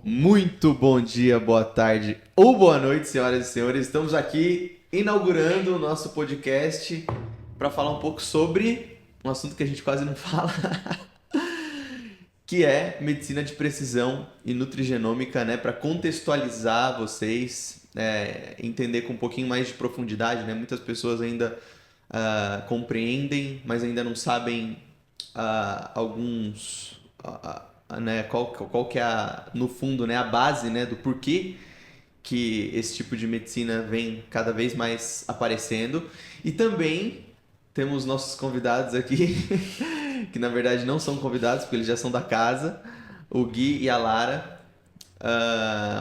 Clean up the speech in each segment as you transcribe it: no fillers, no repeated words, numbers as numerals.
Muito bom dia, boa tarde ou boa noite, senhoras e senhores. Estamos aqui inaugurando o nosso podcast para falar um pouco sobre um assunto que a gente quase não fala, que é medicina de precisão e nutrigenômica, né? Para contextualizar vocês, entender com um pouquinho mais de profundidade, né? Muitas pessoas ainda compreendem, mas ainda não sabem alguns, né? Qual que é no fundo, né? A base, né? Do porquê que esse tipo de medicina vem cada vez mais aparecendo. E também temos nossos convidados aqui, que na verdade não são convidados, porque eles já são da casa, o Gui e a Lara,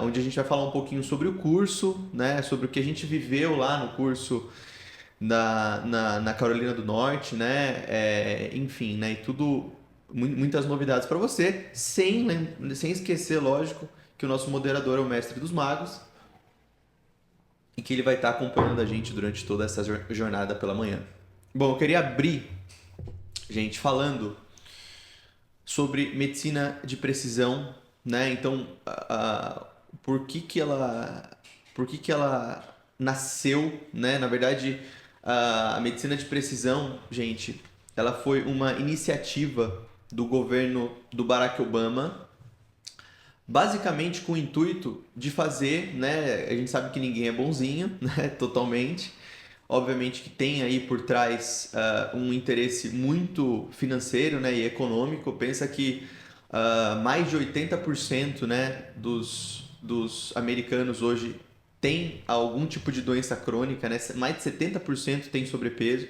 onde a gente vai falar um pouquinho sobre o curso, né? Sobre o que a gente viveu lá no curso na Carolina do Norte, né? Enfim, né? E tudo, muitas novidades para você, sem esquecer, lógico, que o nosso moderador é o Mestre dos Magos e que ele vai estar acompanhando a gente durante toda essa jornada pela manhã. Bom, eu queria abrir, gente, falando sobre medicina de precisão, né? Então, por que ela nasceu, né? Na verdade, a medicina de precisão, gente, ela foi uma iniciativa do governo do Barack Obama, basicamente com o intuito de fazer, né? A gente sabe que ninguém é bonzinho, né? Totalmente. Obviamente que tem aí por trás um interesse muito financeiro, né, e econômico. Pensa que mais de 80%, né, dos americanos hoje tem algum tipo de doença crônica, né? Mais de 70% tem sobrepeso.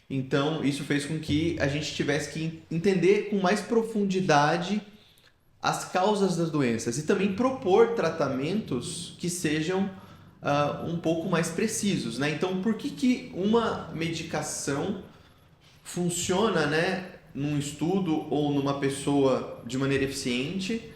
Então, isso fez com que a gente tivesse que entender com mais profundidade as causas das doenças e também propor tratamentos que sejam um pouco mais precisos, né? Então, por que uma medicação funciona, né, num estudo ou numa pessoa de maneira eficiente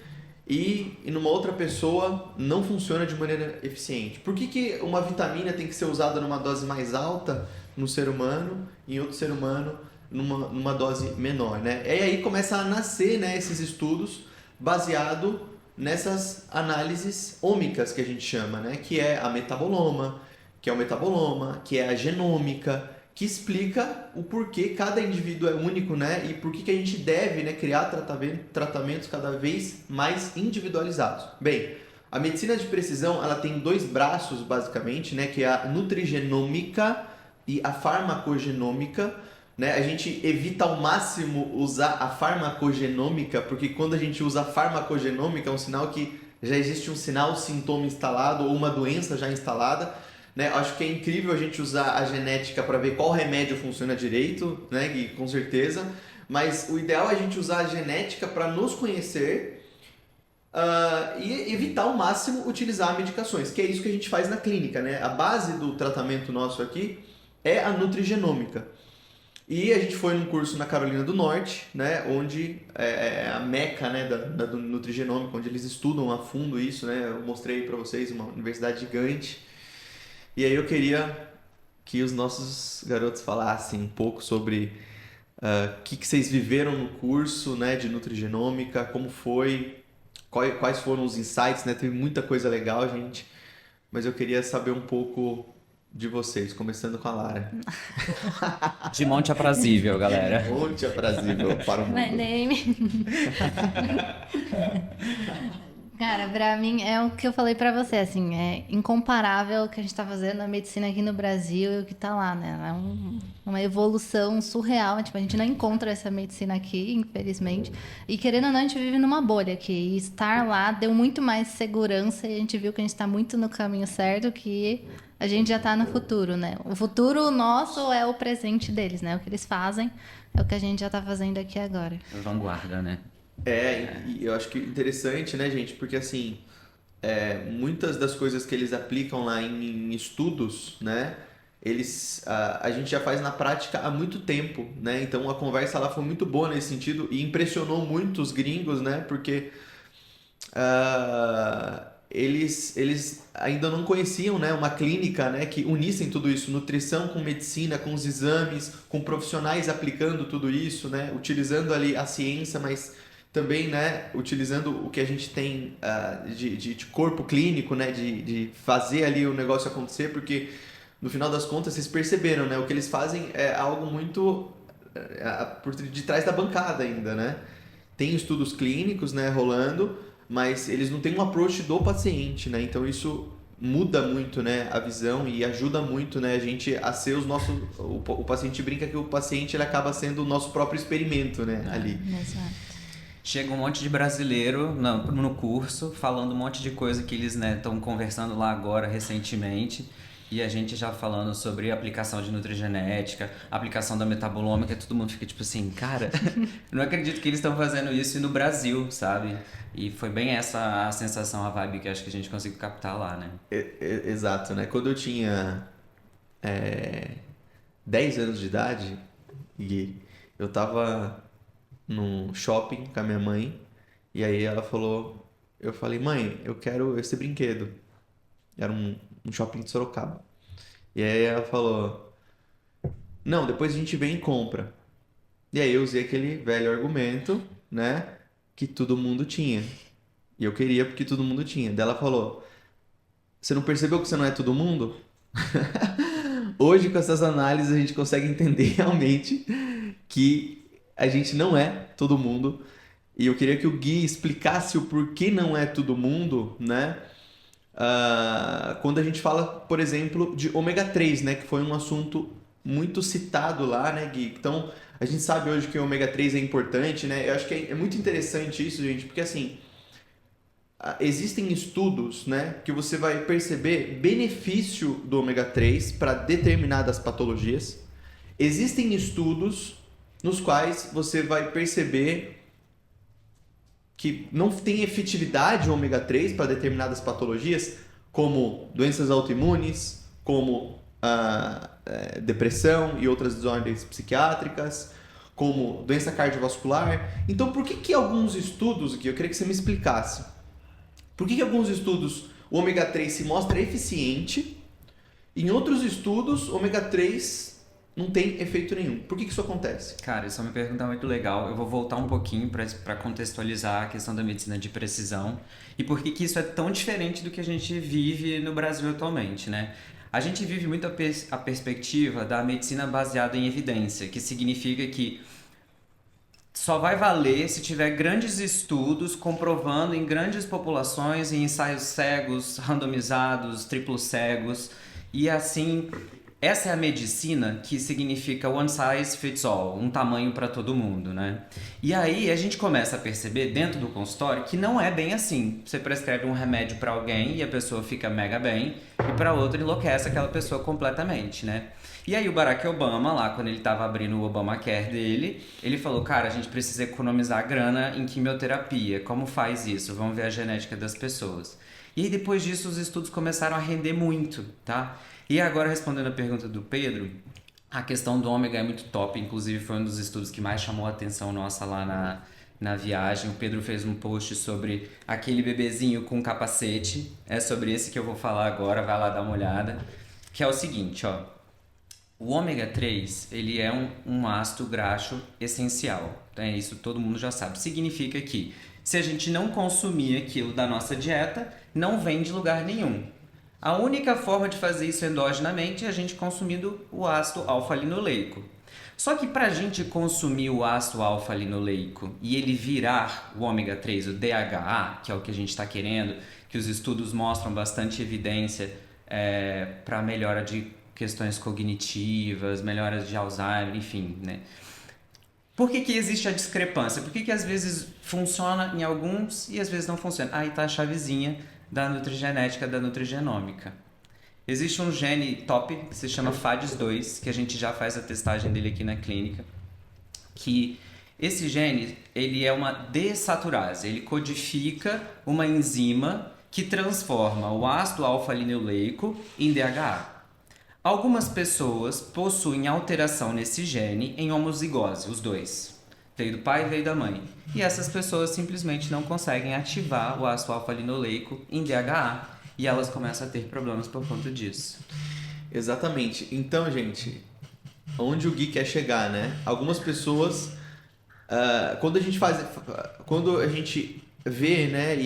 e numa outra pessoa não funciona de maneira eficiente? Por que uma vitamina tem que ser usada numa dose mais alta no ser humano e em outro ser humano numa dose menor, né? E aí começa a nascer, né, esses estudos baseado nessas análises ômicas que a gente chama, né? Que é a metaboloma, que é o metaboloma, que é a genômica, que explica o porquê cada indivíduo é único, né? E por que a gente deve, né, criar tratamentos cada vez mais individualizados. Bem, a medicina de precisão, ela tem dois braços basicamente, né? Que é a nutrigenômica e a farmacogenômica, né? A gente evita ao máximo usar a farmacogenômica, porque quando a gente usa a farmacogenômica é um sinal que já existe um sinal, sintoma instalado ou uma doença já instalada, né? Acho que é incrível a gente usar a genética para ver qual remédio funciona direito, né, Gui? Com certeza, mas o ideal é a gente usar a genética para nos conhecer e evitar ao máximo utilizar medicações, que é isso que a gente faz na clínica, né? A base do tratamento nosso aqui é a nutrigenômica. E a gente foi num curso na Carolina do Norte, né, onde é a meca, né, do nutrigenômica, onde eles estudam a fundo isso, né? Eu mostrei para vocês uma universidade gigante. E aí eu queria que os nossos garotos falassem um pouco sobre o que vocês viveram no curso, né, de nutrigenômica, como foi, quais foram os insights, né? Teve muita coisa legal, gente, mas eu queria saber um pouco de vocês, começando com a Lara. De monte aprazível, galera. Monte aprazível para o My mundo. name. Cara, pra mim é o que eu falei pra você, assim, é incomparável o que a gente tá fazendo na medicina aqui no Brasil e o que tá lá, né? É uma evolução surreal, tipo, a gente não encontra essa medicina aqui, infelizmente. E querendo ou não, a gente vive numa bolha aqui. E estar lá deu muito mais segurança e a gente viu que a gente tá muito no caminho certo, que a gente já tá no futuro, né? O futuro nosso é o presente deles, né? O que eles fazem é o que a gente já tá fazendo aqui agora. Vanguarda, né? E eu acho que interessante, né, gente? Porque assim, muitas das coisas que eles aplicam lá em estudos, né? A gente já faz na prática há muito tempo, né? Então a conversa lá foi muito boa nesse sentido e impressionou muito os gringos, né? Porque eles ainda não conheciam, né, uma clínica, né, que unissem tudo isso, nutrição com medicina, com os exames, com profissionais aplicando tudo isso, né, utilizando ali a ciência, mas também, né, utilizando o que a gente tem de corpo clínico, né, de fazer ali o negócio acontecer, porque no final das contas vocês perceberam, né, o que eles fazem é algo muito por de trás da bancada ainda, né? Tem estudos clínicos, né, rolando, mas eles não têm um approach do paciente, né? Então isso muda muito, né, a visão e ajuda muito, né, a gente a ser os nossos... O paciente brinca que o paciente ele acaba sendo o nosso próprio experimento, né, ali. Exato. Chega um monte de brasileiro no curso falando um monte de coisa que eles estão conversando lá agora recentemente. E a gente já falando sobre aplicação de nutrigenética, aplicação da metabolômica, todo mundo fica tipo assim, cara, não acredito que eles estão fazendo isso no Brasil, sabe? E foi bem essa a sensação, a vibe que acho que a gente conseguiu captar lá, né? Exato, né? Quando eu tinha 10 anos de idade, e eu tava num shopping com a minha mãe, e aí ela falou, eu falei, mãe, eu quero esse brinquedo. Era um shopping de Sorocaba. E aí ela falou, não, depois a gente vem e compra. E aí eu usei aquele velho argumento, né, que todo mundo tinha. E eu queria porque todo mundo tinha. Daí ela falou, você não percebeu que você não é todo mundo? Hoje, com essas análises, a gente consegue entender realmente que a gente não é todo mundo. E eu queria que o Gui explicasse o porquê não é todo mundo, né? Quando a gente fala, por exemplo, de ômega 3, né? Que foi um assunto muito citado lá, né, Gui? Então, a gente sabe hoje que o ômega 3 é importante, né? Eu acho que é muito interessante isso, gente, porque assim... Existem estudos, né, que você vai perceber benefício do ômega 3 para determinadas patologias. Existem estudos nos quais você vai perceber que não tem efetividade o ômega 3 para determinadas patologias, como doenças autoimunes, como depressão e outras desordens psiquiátricas, como doença cardiovascular. Então, por que alguns estudos, Gui, eu queria que você me explicasse, por que alguns estudos o ômega 3 se mostra eficiente, e em outros estudos o ômega 3 não tem efeito nenhum? Por que isso acontece? Cara, isso é uma pergunta muito legal. Eu vou voltar um pouquinho para contextualizar a questão da medicina de precisão e por que isso é tão diferente do que a gente vive no Brasil atualmente, né? A gente vive muito a perspectiva da medicina baseada em evidência, que significa que só vai valer se tiver grandes estudos comprovando em grandes populações, em ensaios cegos, randomizados, triplos cegos. E assim, essa é a medicina que significa one size fits all, um tamanho para todo mundo, né? E aí a gente começa a perceber dentro do consultório que não é bem assim. Você prescreve um remédio para alguém e a pessoa fica mega bem, e para outra enlouquece aquela pessoa completamente, né? E aí o Barack Obama, lá quando ele estava abrindo o Obamacare dele, ele falou, cara, a gente precisa economizar grana em quimioterapia. Como faz isso? Vamos ver a genética das pessoas. E aí, depois disso os estudos começaram a render muito, tá? E agora, respondendo a pergunta do Pedro, a questão do ômega é muito top. Inclusive foi um dos estudos que mais chamou a atenção nossa lá na viagem. O Pedro fez um post sobre aquele bebezinho com capacete. É sobre esse que eu vou falar agora, vai lá dar uma olhada. Que é o seguinte, ó. O ômega 3, ele é um ácido graxo essencial. Então, isso todo mundo já sabe. Significa que se a gente não consumir aquilo da nossa dieta, não vem de lugar nenhum. A única forma de fazer isso endogenamente é a gente consumindo o ácido alfa-linoleico. Só que para a gente consumir o ácido alfa-linoleico e ele virar o ômega 3, o DHA, que é o que a gente está querendo, que os estudos mostram bastante evidência para melhora de questões cognitivas, melhoras de Alzheimer, enfim, né? Por que existe a discrepância? Por que às vezes funciona em alguns e às vezes não funciona? Aí tá a chavezinha da nutrigenética, da nutrigenômica. Existe um gene top que se chama FADS2, que a gente já faz a testagem dele aqui na clínica, que esse gene, ele é uma desaturase, ele codifica uma enzima que transforma o ácido alfa-linoleico em DHA. Algumas pessoas possuem alteração nesse gene em homozigose, os dois. Veio do pai e veio da mãe. E essas pessoas simplesmente não conseguem ativar o ácido alfa-linoleico em DHA e elas começam a ter problemas por conta disso. Exatamente. Então, gente, onde o Gui quer chegar, né? Algumas pessoas quando a gente vê, né,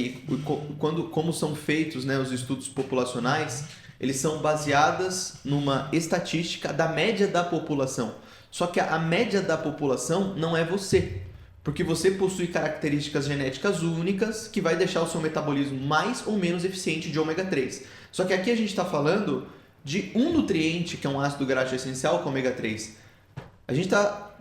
como são feitos, né, os estudos populacionais, eles são baseados numa estatística da média da população. Só que a média da população não é você, porque você possui características genéticas únicas que vai deixar o seu metabolismo mais ou menos eficiente de ômega 3. Só que aqui a gente está falando de um nutriente, que é um ácido graxo essencial, com ômega 3. A gente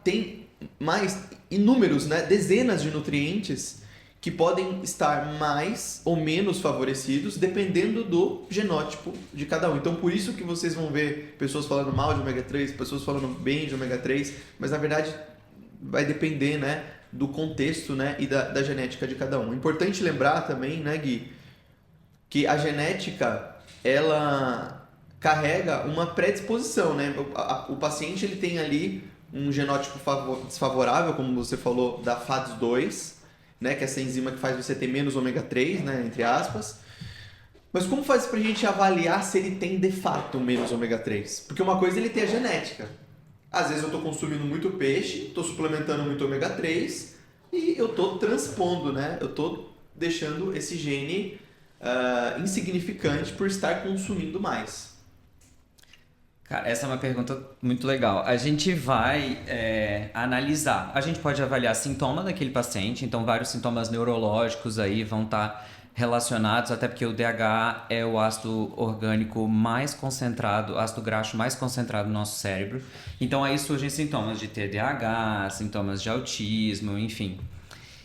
tem mais inúmeros, né, dezenas de nutrientes que podem estar mais ou menos favorecidos dependendo do genótipo de cada um. Então, por isso que vocês vão ver pessoas falando mal de ômega 3, pessoas falando bem de ômega 3, mas na verdade vai depender, né, do contexto, né, e da genética de cada um. Importante lembrar também, né, Gui, que a genética, ela carrega uma predisposição, né? O paciente ele tem ali um genótipo desfavorável, como você falou, da FADS2, né, que é essa enzima que faz você ter menos ômega 3, né, entre aspas. Mas como faz pra gente avaliar se ele tem de fato menos ômega 3? Porque uma coisa é ele ter a genética. Às vezes eu estou consumindo muito peixe, estou suplementando muito ômega 3 e eu estou transpondo, né? Eu estou deixando esse gene insignificante por estar consumindo mais. Cara, essa é uma pergunta muito legal. A gente vai analisar. A gente pode avaliar sintoma daquele paciente, então vários sintomas neurológicos aí vão estar relacionados, até porque o DH é o ácido orgânico mais concentrado, ácido graxo mais concentrado no nosso cérebro. Então aí surgem sintomas de TDAH, sintomas de autismo, enfim.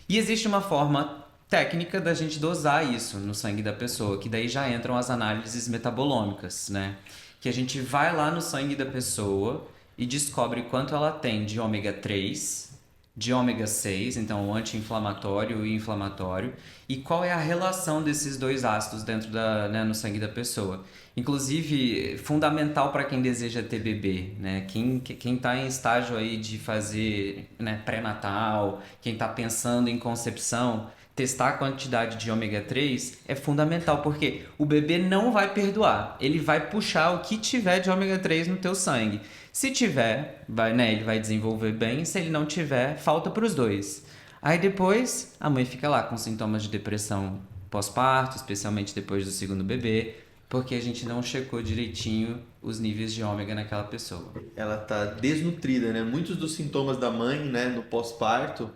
E existe uma forma técnica da gente dosar isso no sangue da pessoa, que daí já entram as análises metabolômicas, né? Que a gente vai lá no sangue da pessoa e descobre quanto ela tem de ômega 3, de ômega 6, então o anti-inflamatório e inflamatório, e qual é a relação desses dois ácidos dentro no sangue da pessoa. Inclusive, fundamental para quem deseja ter bebê, né? Quem está em estágio aí de fazer, né, pré-natal, quem está pensando em concepção, testar a quantidade de ômega 3 é fundamental, porque o bebê não vai perdoar. Ele vai puxar o que tiver de ômega 3 no teu sangue. Se tiver, ele vai desenvolver bem. Se ele não tiver, falta para os dois. Aí depois, a mãe fica lá com sintomas de depressão pós-parto, especialmente depois do segundo bebê, porque a gente não checou direitinho os níveis de ômega naquela pessoa. Ela está desnutrida, né? Muitos dos sintomas da mãe, né, no pós-parto,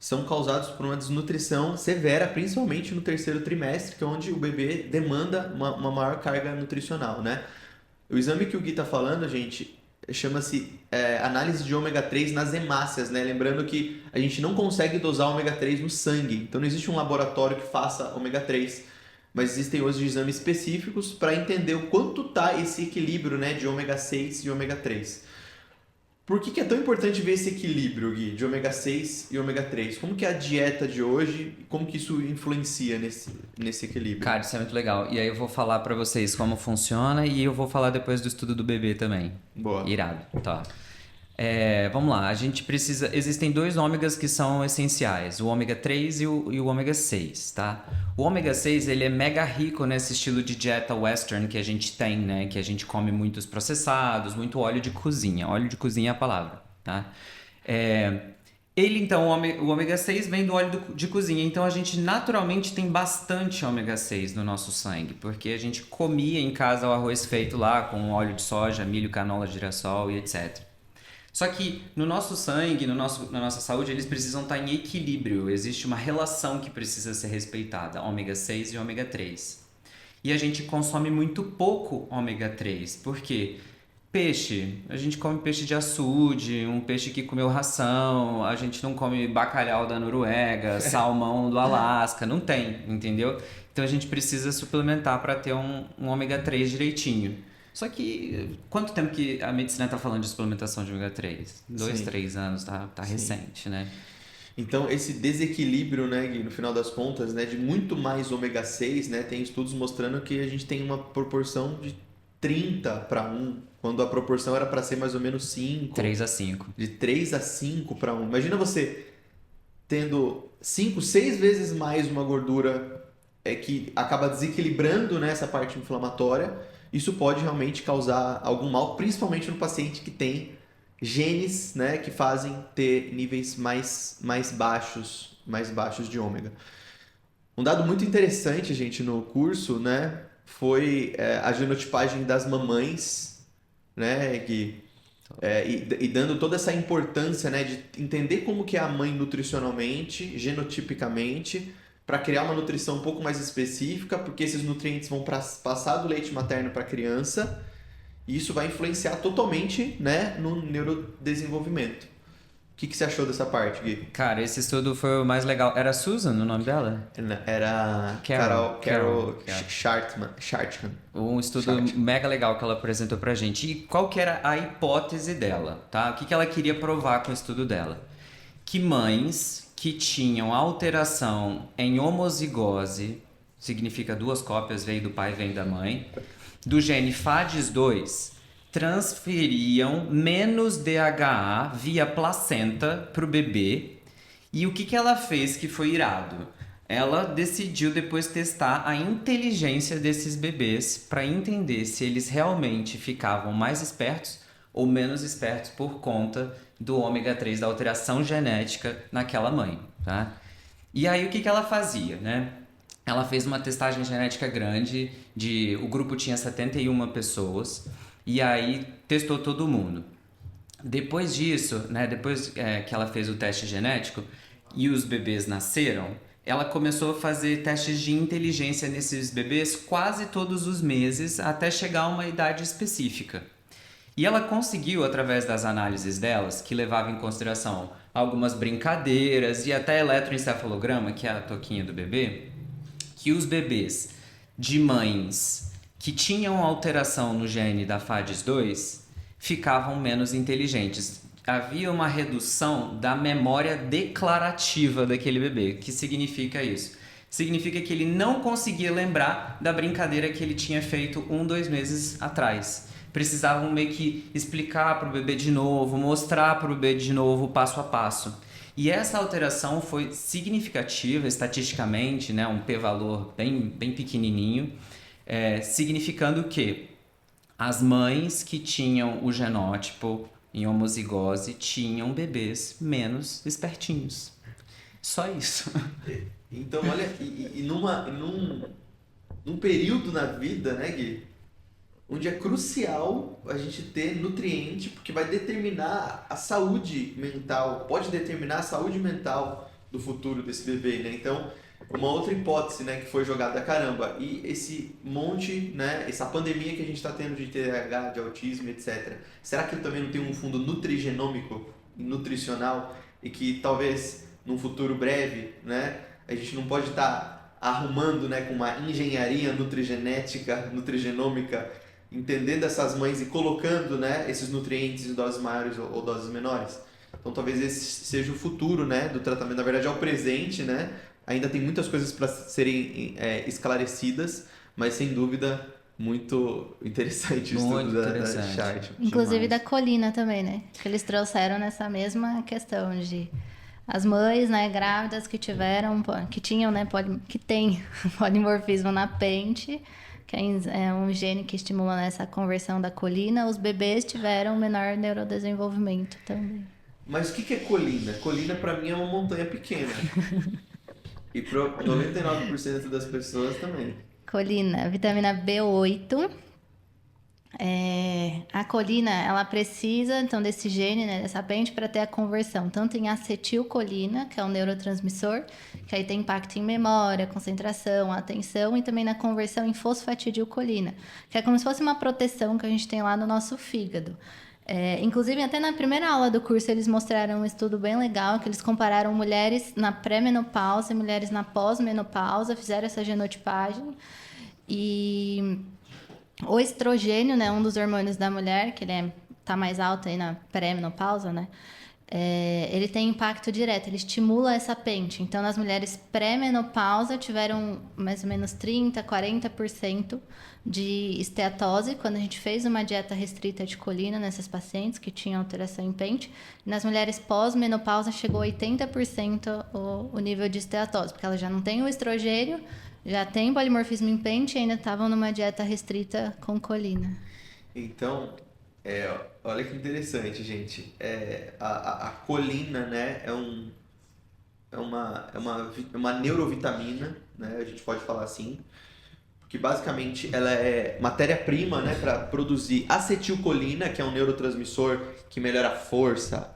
são causados por uma desnutrição severa, principalmente no terceiro trimestre, que é onde o bebê demanda uma maior carga nutricional, né? O exame que o Gui está falando, gente, chama-se análise de ômega 3 nas hemácias, né? Lembrando que a gente não consegue dosar ômega 3 no sangue, então não existe um laboratório que faça ômega 3, mas existem hoje exames específicos para entender o quanto está esse equilíbrio, né, de ômega 6 e ômega 3. Por que é tão importante ver esse equilíbrio, Gui, de ômega 6 e ômega 3? Como que é a dieta de hoje, como que isso influencia nesse equilíbrio? Cara, isso é muito legal. E aí eu vou falar pra vocês como funciona e eu vou falar depois do estudo do bebê também. Boa. Irado, tá. Vamos lá, a gente precisa... Existem dois ômegas que são essenciais, o ômega 3 e o ômega 6, tá? O ômega 6, ele é mega rico nesse estilo de dieta western que a gente tem, né? Que a gente come muitos processados, muito óleo de cozinha. Óleo de cozinha é a palavra, tá? Ele, então, o ômega 6 vem do óleo de cozinha, então a gente naturalmente tem bastante ômega 6 no nosso sangue, porque a gente comia em casa o arroz feito lá com óleo de soja, milho, canola, girassol e etc. Só que no nosso sangue, na nossa saúde, eles precisam estar em equilíbrio. Existe uma relação que precisa ser respeitada, ômega 6 e ômega 3. E a gente consome muito pouco ômega 3. Por quê? Peixe. A gente come peixe de açude, um peixe que comeu ração. A gente não come bacalhau da Noruega, salmão do Alasca. Não tem, entendeu? Então a gente precisa suplementar para ter um ômega 3 direitinho. Só que, quanto tempo que a medicina está falando de suplementação de ômega 3? 2, 3 anos, tá recente, né? Então, esse desequilíbrio, né, Gui, no final das contas, né, de muito mais ômega 6, né, tem estudos mostrando que a gente tem uma proporção de 30 para 1, quando a proporção era para ser mais ou menos 5. 3 a 5. De 3 a 5 para 1. Imagina você tendo 5, 6 vezes mais uma gordura que acaba desequilibrando, né, essa parte inflamatória. Isso pode realmente causar algum mal, principalmente no paciente que tem genes, né, que fazem ter níveis mais baixos de ômega. Um dado muito interessante, gente, no curso, né, foi a genotipagem das mamães, né, Gui? E dando toda essa importância, né, de entender como que é a mãe nutricionalmente, genotipicamente, para criar uma nutrição um pouco mais específica, porque esses nutrientes vão passar do leite materno para a criança, e isso vai influenciar totalmente, né, no neurodesenvolvimento. O que você achou dessa parte, Gui? Cara, esse estudo foi o mais legal. Era Susan o nome dela? Era Carol Schartman. Um estudo mega legal que ela apresentou pra gente. E qual que era a hipótese dela, tá? O que ela queria provar com o estudo dela? Que mães que tinham alteração em homozigose, significa 2 cópias, veio do pai e vem da mãe, do gene FADS2, transferiam menos DHA via placenta para o bebê. E o que ela fez que foi irado? Ela decidiu depois testar a inteligência desses bebês para entender se eles realmente ficavam mais espertos ou menos espertos por conta do ômega 3, da alteração genética naquela mãe, tá? E aí o que ela fazia, né? Ela fez uma testagem genética grande, o grupo tinha 71 pessoas, e aí testou todo mundo. Depois disso, né, depois que ela fez o teste genético e os bebês nasceram, ela começou a fazer testes de inteligência nesses bebês quase todos os meses até chegar a uma idade específica. E ela conseguiu, através das análises delas, que levavam em consideração algumas brincadeiras e até eletroencefalograma, que é a toquinha do bebê, que os bebês de mães que tinham alteração no gene da FADS2 ficavam menos inteligentes. Havia uma redução da memória declarativa daquele bebê. O que significa isso? Significa que ele não conseguia lembrar da brincadeira que ele tinha feito 2 meses atrás. Precisavam meio que explicar para o bebê de novo, mostrar para o bebê de novo passo a passo. E essa alteração foi significativa estatisticamente, né, um p-valor bem pequenininho, significando que as mães que tinham o genótipo em homozigose tinham bebês menos espertinhos. Só isso. Então, olha, num período na vida, né, Gui, onde é crucial a gente ter nutriente, porque vai determinar a saúde mental, pode determinar a saúde mental do futuro desse bebê, né? Então, uma outra hipótese, né, que foi jogada, caramba, e esse monte, né, essa pandemia que a gente está tendo de TDAH, de autismo, etc. Será que ele também não tem um fundo nutrigenômico, nutricional, e que talvez num futuro breve, né, a gente não pode estar arrumando, né, com uma engenharia nutrigenética, nutrigenômica, entendendo essas mães e colocando, né, esses nutrientes em doses maiores ou doses menores? Então talvez esse seja o futuro, né, do tratamento. Na verdade é o presente, né? Ainda tem muitas coisas para serem esclarecidas, mas sem dúvida muito interessante o estudo da Chart. Inclusive da colina também, né? Que eles trouxeram nessa mesma questão de as mães, né, grávidas que tinham, né, que tem polimorfismo na pente, que é um gene que estimula essa conversão da colina, os bebês tiveram menor neurodesenvolvimento também. Mas o que é colina? Colina para mim é uma montanha pequena. E para 99% das pessoas também. Colina, vitamina B8. A colina, ela precisa, então, desse gene, né, dessa pente, para ter a conversão, tanto em acetilcolina, que é um neurotransmissor, que aí tem impacto em memória, concentração, atenção, e também na conversão em fosfatidilcolina, que é como se fosse uma proteção que a gente tem lá no nosso fígado. Inclusive, até na primeira aula do curso, eles mostraram um estudo bem legal, que eles compararam mulheres na pré-menopausa e mulheres na pós-menopausa, fizeram essa genotipagem, e o estrogênio, né, um dos hormônios da mulher, que ele tá mais alto aí na pré-menopausa, né, ele tem impacto direto, ele estimula essa pente. Então, nas mulheres pré-menopausa, tiveram mais ou menos 30%, 40% de esteatose, quando a gente fez uma dieta restrita de colina nessas pacientes que tinham alteração em pente. Nas mulheres pós-menopausa, chegou a 80% o nível de esteatose, porque elas já não têm o estrogênio, já tem polimorfismo em pente e ainda estavam numa dieta restrita com colina. Então, Olha que interessante, gente. A colina, né, é uma neurovitamina, né, a gente pode falar assim, que basicamente ela é matéria-prima, né, para produzir acetilcolina, que é um neurotransmissor que melhora a força,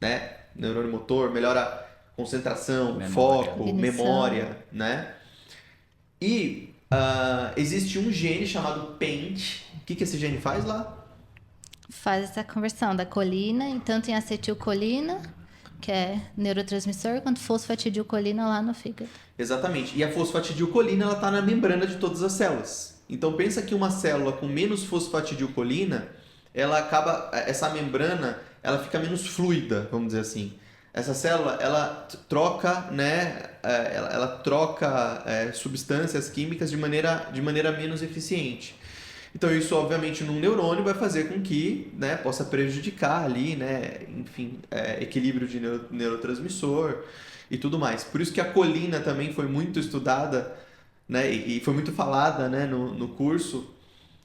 né, neurônio motor, melhora a concentração, Memória. foco, Cognição. memória, né? E existe um gene chamado PENT. O que esse gene faz lá? Faz essa conversão da colina, e tanto em acetilcolina, que é neurotransmissor, quanto fosfatidilcolina lá no fígado. Exatamente. E a fosfatidilcolina ela está na membrana de todas as células. Então pensa que uma célula com menos fosfatidilcolina, essa membrana, ela fica menos fluida, vamos dizer assim. Essa célula, ela troca, né, ela troca substâncias químicas de maneira menos eficiente. Então isso, obviamente, num neurônio vai fazer com que, né, possa prejudicar ali, né, enfim, equilíbrio de neurotransmissor e tudo mais. Por isso que a colina também foi muito estudada, né, e foi muito falada, né, no curso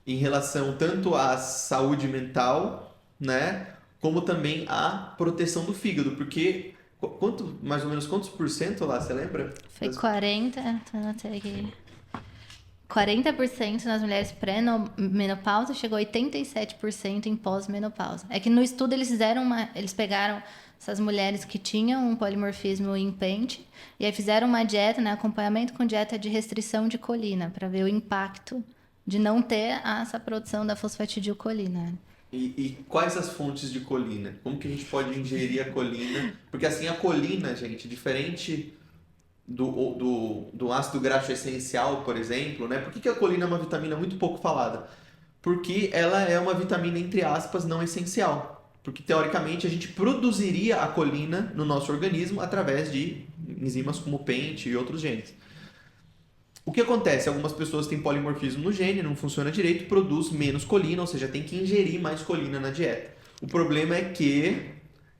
em relação tanto à saúde mental, né, como também à proteção do fígado, porque mais ou menos quantos por cento lá, você lembra? Foi 40, tô anotando aqui. 40% nas mulheres pré-menopausa, chegou a 87% em pós-menopausa. É que no estudo eles pegaram essas mulheres que tinham um polimorfismo em PENT e aí fizeram uma dieta, né, acompanhamento com dieta de restrição de colina, para ver o impacto de não ter essa produção da fosfatidilcolina. E quais as fontes de colina? Como que a gente pode ingerir a colina? Porque assim, a colina, gente, diferente do ácido graxo essencial, por exemplo, né? Por que a colina é uma vitamina muito pouco falada? Porque ela é uma vitamina, entre aspas, não essencial. Porque, teoricamente, a gente produziria a colina no nosso organismo através de enzimas como o PENT e outros genes. O que acontece? Algumas pessoas têm polimorfismo no gene, não funciona direito, produz menos colina, ou seja, tem que ingerir mais colina na dieta. O problema é que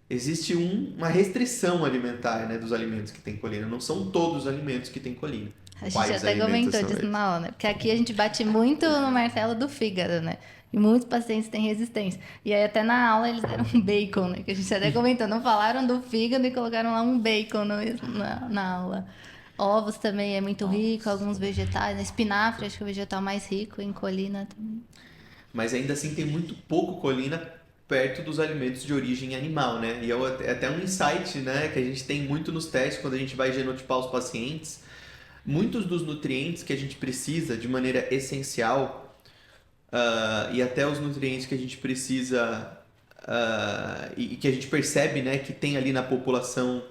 existe uma restrição alimentar, né, dos alimentos que têm colina. Não são todos os alimentos que têm colina. A gente Quais até alimentos comentou são disso eles? na aula, né? Porque aqui a gente bate muito no martelo do fígado, né? E muitos pacientes têm resistência. E aí até na aula eles deram um bacon, né? Que a gente até comentou, não falaram do fígado e colocaram lá um bacon na aula. Ovos também é muito rico, alguns vegetais. Né? Espinafre, acho que é o vegetal mais rico em colina também. Mas ainda assim tem muito pouco colina perto dos alimentos de origem animal, né? E é até um insight, né, que a gente tem muito nos testes quando a gente vai genotipar os pacientes. Muitos dos nutrientes que a gente precisa de maneira essencial, e até os nutrientes que a gente precisa e que a gente percebe, né, que tem ali na população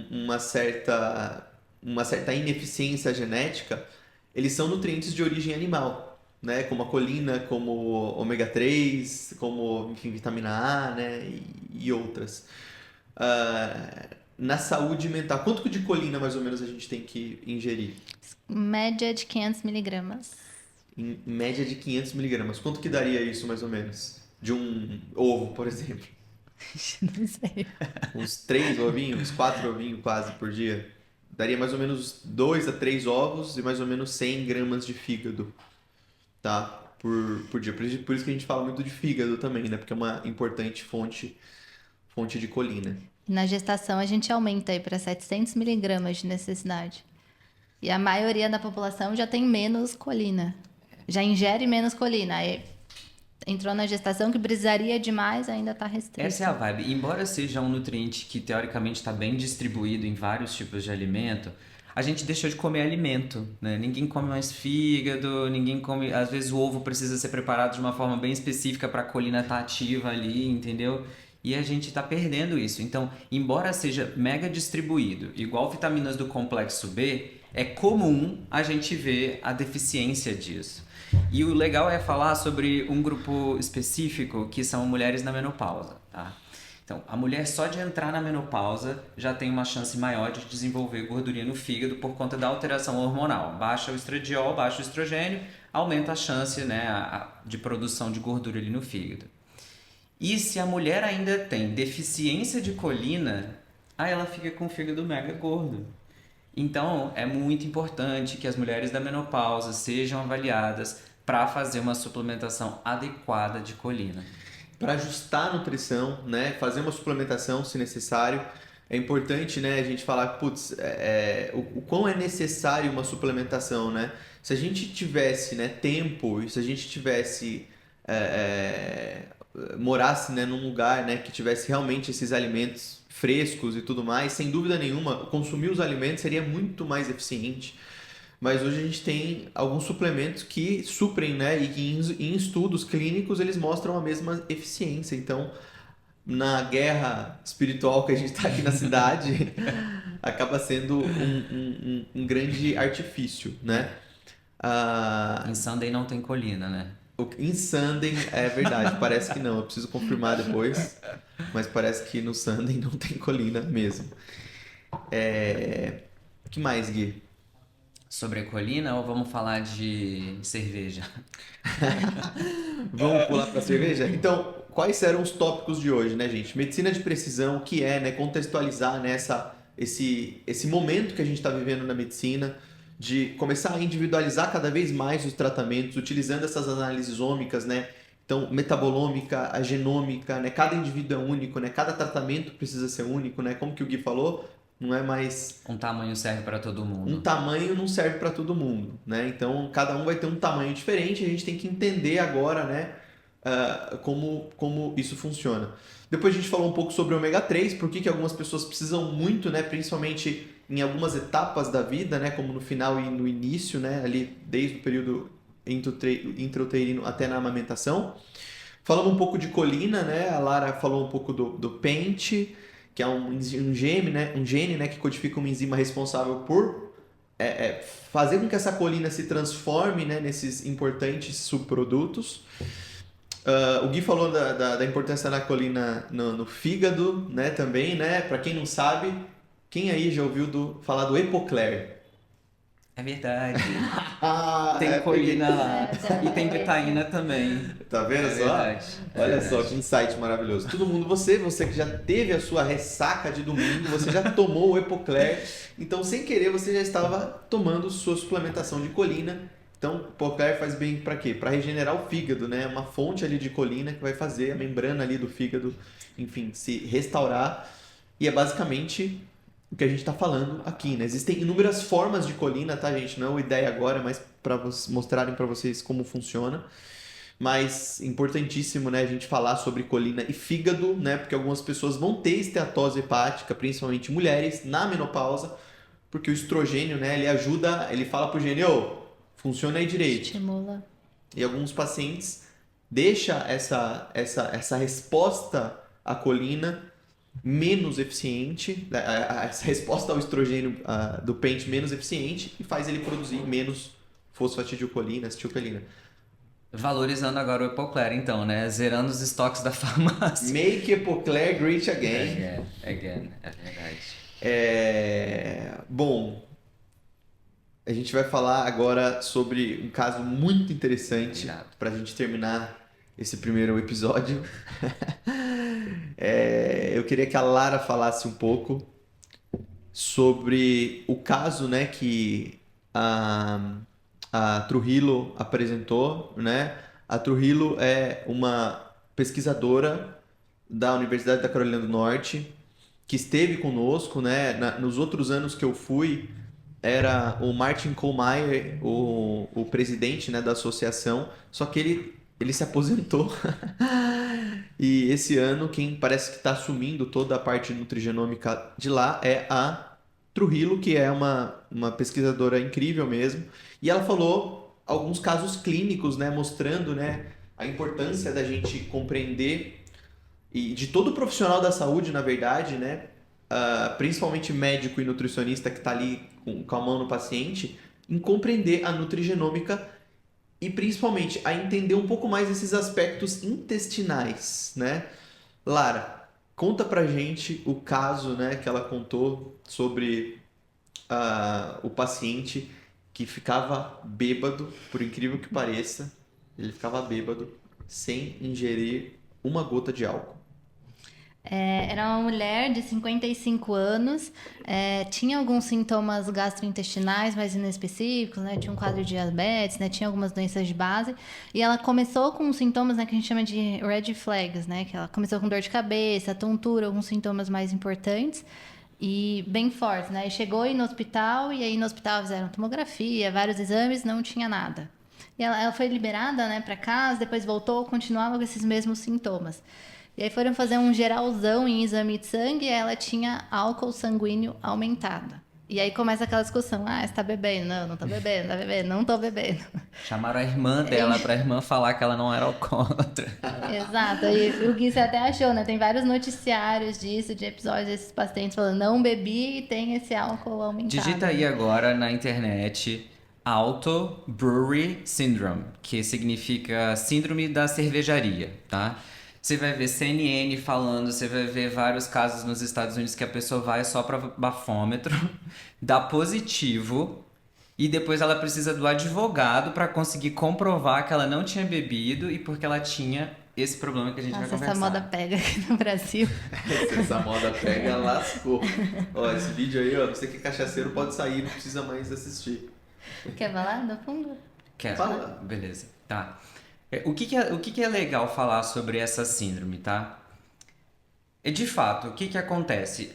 uma certa ineficiência genética, eles são nutrientes de origem animal, né? Como a colina, como ômega 3, como, enfim, vitamina A, né? E outras. Na saúde mental, quanto de colina mais ou menos a gente tem que ingerir? Média de 500 miligramas. Em média de 500 miligramas. Quanto que daria isso mais ou menos? De um ovo, por exemplo. Não sei. Uns 3 ovinhos, 4 ovinhos quase por dia. Daria mais ou menos 2 a 3 ovos e mais ou menos 100 gramas de fígado, tá? Por dia. Por isso que a gente fala muito de fígado também, né? Porque é uma importante fonte de colina. Na gestação a gente aumenta aí para 700 miligramas de necessidade. E a maioria da população já tem menos colina. Já ingere menos colina. Aí entrou na gestação que precisaria de mais, ainda está restrito. Essa é a vibe. Embora seja um nutriente que teoricamente está bem distribuído em vários tipos de alimento, a gente deixou de comer alimento, né? Ninguém come mais fígado, ninguém come... Às vezes o ovo precisa ser preparado de uma forma bem específica para a colina estar ativa ali, entendeu? E a gente está perdendo isso. Então, embora seja mega distribuído, igual vitaminas do complexo B, é comum a gente ver a deficiência disso. E o legal é falar sobre um grupo específico que são mulheres na menopausa, tá? Então, a mulher só de entrar na menopausa já tem uma chance maior de desenvolver gordurinha no fígado por conta da alteração hormonal. Baixa o estradiol, baixa o estrogênio, aumenta a chance, né, de produção de gordura ali no fígado. E se a mulher ainda tem deficiência de colina, aí ela fica com o fígado mega gordo. Então, é muito importante que as mulheres da menopausa sejam avaliadas para fazer uma suplementação adequada de colina. Para ajustar a nutrição, né? Fazer uma suplementação se necessário. É importante, né, a gente falar, putz, o quão é necessário uma suplementação, né? Se a gente tivesse, né, tempo, e se a gente tivesse, morasse, né, num lugar, né, que tivesse realmente esses alimentos frescos e tudo mais, sem dúvida nenhuma, consumir os alimentos seria muito mais eficiente. Mas hoje a gente tem alguns suplementos que suprem, né, e que em estudos clínicos eles mostram a mesma eficiência. Então, na guerra espiritual que a gente está aqui na cidade, acaba sendo um grande artifício, né? Em Sunday não tem colina, né? Em Sunday, é verdade, parece que não, eu preciso confirmar depois, mas parece que no Sunday não tem colina mesmo. O que mais, Gui? Sobre colina ou vamos falar de cerveja? Vamos pular para a cerveja? Então, quais eram os tópicos de hoje, né, gente? Medicina de precisão, o que é, né? Contextualizar, né, esse momento que a gente está vivendo na medicina, de começar a individualizar cada vez mais os tratamentos, utilizando essas análises ômicas, né? Então, metabolômica, a genômica, né? Cada indivíduo é único, né? Cada tratamento precisa ser único, né? Como que o Gui falou, não é mais... Um tamanho serve para todo mundo. Um tamanho não serve para todo mundo, né? Então, cada um vai ter um tamanho diferente, a gente tem que entender agora, né? Como isso funciona. Depois a gente falou um pouco sobre o ômega 3, por que algumas pessoas precisam muito, né? Principalmente em algumas etapas da vida, né? Como no final e no início, né? Ali desde o período intrauterino até na amamentação. Falamos um pouco de colina, né? A Lara falou um pouco do PENT, que é um gene, né? Que codifica uma enzima responsável por fazer com que essa colina se transforme, né? Nesses importantes subprodutos. O Gui falou da importância da colina no fígado, né, também, né? Para quem não sabe, quem aí já ouviu falar do Epocler? É verdade. Tem colina lá. E tem betaína também. Tá vendo só? Verdade. Olha só que insight maravilhoso. Todo mundo, você que já teve a sua ressaca de domingo, você já tomou o Epocler, então sem querer você já estava tomando sua suplementação de colina. Então, o Epocler faz bem para quê? Para regenerar o fígado, né? Uma fonte ali de colina que vai fazer a membrana ali do fígado, enfim, se restaurar. E é basicamente o que a gente está falando aqui, né? Existem inúmeras formas de colina, tá, gente? Não é uma ideia agora, mas para mostrarem para vocês como funciona. Mas importantíssimo, né, a gente falar sobre colina e fígado, né? Porque algumas pessoas vão ter esteatose hepática, principalmente mulheres, na menopausa, porque o estrogênio, né, ele ajuda, ele fala pro gênio, funciona aí direito. Estimula. E alguns pacientes deixam essa resposta à colina menos eficiente, essa resposta ao estrogênio do PENT menos eficiente e faz ele produzir menos fosfatidilcolina, acetilcolina. Valorizando agora o Epocler, então, né? Zerando os estoques da farmácia. Make Epocler great again. Again, é verdade. Bom, a gente vai falar agora sobre um caso muito interessante para a gente terminar esse primeiro episódio. Eu queria que a Lara falasse um pouco sobre o caso, né, que a Trujillo apresentou, né? A Trujillo é uma pesquisadora da Universidade da Carolina do Norte que esteve conosco, né? Nos outros anos que eu fui, era o Martin Kohlmeier, o presidente, né, da associação, só que ele se aposentou. E esse ano, quem parece que está assumindo toda a parte nutrigenômica de lá é a Trujillo, que é uma pesquisadora incrível mesmo. E ela falou alguns casos clínicos, né, mostrando, né, a importância da gente compreender, e de todo profissional da saúde, na verdade, né, principalmente médico e nutricionista que está ali com a mão no paciente, em compreender a nutrigenômica e principalmente a entender um pouco mais esses aspectos intestinais, né? Lara, conta pra gente o caso, né, que ela contou sobre o paciente que ficava bêbado, por incrível que pareça, ele ficava bêbado sem ingerir uma gota de álcool. Era uma mulher de 55 anos, tinha alguns sintomas gastrointestinais mais inespecíficos, né? Tinha um quadro de diabetes, né? Tinha algumas doenças de base. E ela começou com sintomas, né, que a gente chama de red flags, né? Que ela começou com dor de cabeça, tontura, alguns sintomas mais importantes e bem fortes, né? E chegou aí no hospital, e aí no hospital fizeram tomografia, vários exames, não tinha nada. E ela foi liberada, né, para casa, depois voltou, continuava com esses mesmos sintomas. E aí foram fazer um geralzão em exame de sangue e ela tinha álcool sanguíneo aumentado. E aí começa aquela discussão, você tá bebendo? Não, não tô bebendo, tá bebendo? Não tô bebendo. Chamaram a irmã dela pra irmã falar que ela não era alcoólatra. Exato, e o Gui você até achou, né? Tem vários noticiários disso, de episódios desses pacientes falando, não bebi e tem esse álcool aumentado. Digita aí agora na internet Auto Brewery Syndrome, que significa síndrome da cervejaria, tá? Você vai ver CNN falando, você vai ver vários casos nos Estados Unidos que a pessoa vai só para bafômetro, dá positivo e depois ela precisa do advogado para conseguir comprovar que ela não tinha bebido e porque ela tinha esse problema que a gente vai conversar. Essa moda pega aqui no Brasil. Essa moda pega, lascou. Ó, esse vídeo aí, ó, você que é cachaceiro pode sair, não precisa mais assistir. Quer falar no fundo? Quer? Fala. Beleza, tá. O que é legal falar sobre essa síndrome, tá? De fato, o que acontece?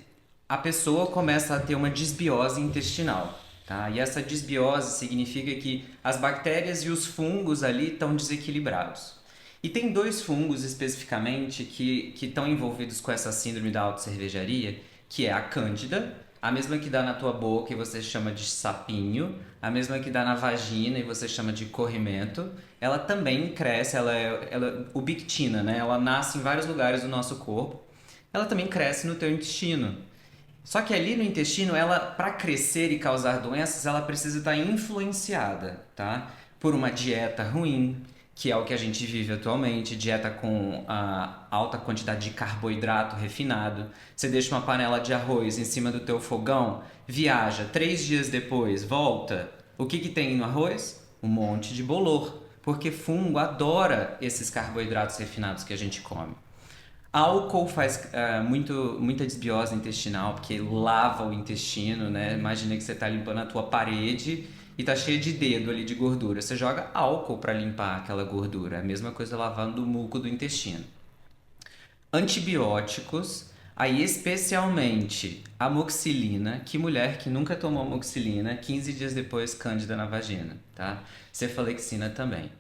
A pessoa começa a ter uma disbiose intestinal, tá? E essa disbiose significa que as bactérias e os fungos ali estão desequilibrados. E tem dois fungos especificamente que estão envolvidos com essa síndrome da autocervejaria, que é a Cândida, a mesma que dá na tua boca e você chama de sapinho, a mesma que dá na vagina e você chama de corrimento. Ela também cresce, ela ubictina, né? Ela nasce em vários lugares do nosso corpo. Ela também cresce no teu intestino. Só que ali no intestino, ela, para crescer e causar doenças, ela precisa estar influenciada, tá? Por uma dieta ruim, que é o que a gente vive atualmente, dieta com alta quantidade de carboidrato refinado. Você deixa uma panela de arroz em cima do teu fogão, viaja, 3 dias depois, volta. O que tem no arroz? Um monte de bolor, porque fungo adora esses carboidratos refinados que a gente come. Álcool faz muita desbiose intestinal, porque lava o intestino, né? Imagina que você está limpando a tua parede e tá cheio de dedo ali de gordura. Você joga álcool para limpar aquela gordura. É a mesma coisa lavando o muco do intestino. Antibióticos, aí especialmente amoxicilina. Que mulher que nunca tomou amoxicilina, 15 dias depois, cândida na vagina, tá? Cefalexina também.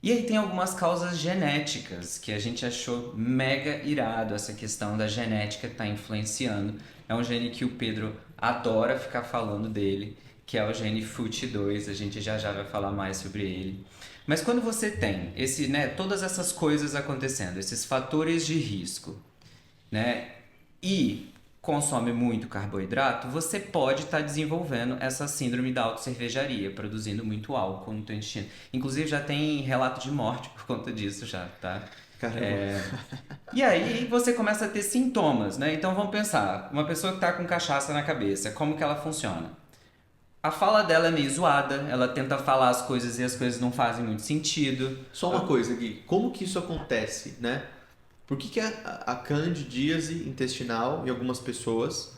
E aí tem algumas causas genéticas que a gente achou mega irado, essa questão da genética estar influenciando. É um gene que o Pedro adora ficar falando dele, que é o gene FUT2, a gente já vai falar mais sobre ele. Mas quando você tem todas essas coisas acontecendo, esses fatores de risco, né, e consome muito carboidrato, você pode estar desenvolvendo essa síndrome da autocervejaria, produzindo muito álcool no teu intestino. Inclusive já tem relato de morte por conta disso já, tá? Caramba. E aí você começa a ter sintomas, né? Então vamos pensar, uma pessoa que está com cachaça na cabeça, como que ela funciona? A fala dela é meio zoada, ela tenta falar as coisas e as coisas não fazem muito sentido. Só uma coisa, Gui, como que isso acontece, né? Por que a candidíase intestinal em algumas pessoas